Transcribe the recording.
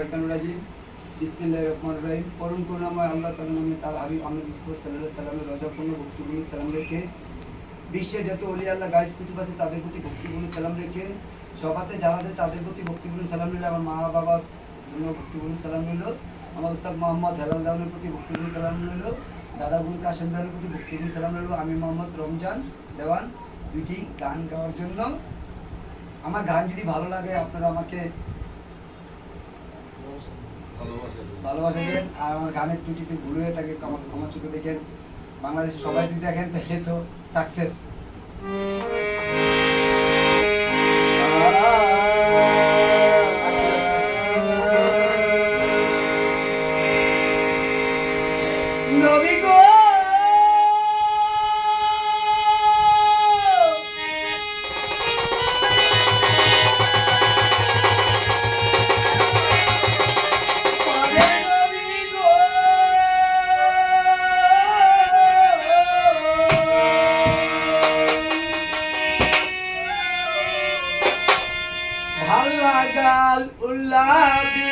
রাজিম বিসমিল্লাহির রহমানির রহিম। পরম করুণাময় আল্লাহ তাআলার নামে তার হাবিব আহমদ মুস্তাফা সাল্লাল্লাহু আলাইহি সাল্লামের রজাপূর্ণ ভক্তিপূর্ণ সালাম রেখে বিশ্বে যত ওলি আল্লাহ গায়েস কুতুব আছে তাদের প্রতি ভক্তিপূর্ণ সালাম রেখে সবাতে যারা আছে তাদের প্রতি ভক্তিপূর্ণ সালাম নিল। আমার মা বাবার জন্য ভক্তিপূর্ণ সালাম নিল। আমার উস্তাদ মোহাম্মদ হেলাল দেওয়ানের প্রতি ভক্তিপূর্ণ সালাম নিল। দাদা গুল কাশেম দেওয়ানের প্রতি ভক্তিপূর্ণ সালাম নিল। আমি মোহাম্মদ রমজান দেওয়ান দুইটি গান গাওয়ার জন্য। আমার গান যদি ভালো লাগে আপনারা আমাকে ভালোবাসা দেন, আর আমার গানের ত্রুটিতে ভুল হয়ে থাকে আমাকে ক্ষমা চোখে দেখেন। বাংলাদেশে সবাই যদি দেখেন তাহলে তো সাকসেস। নবী গো গাল উল্লাবি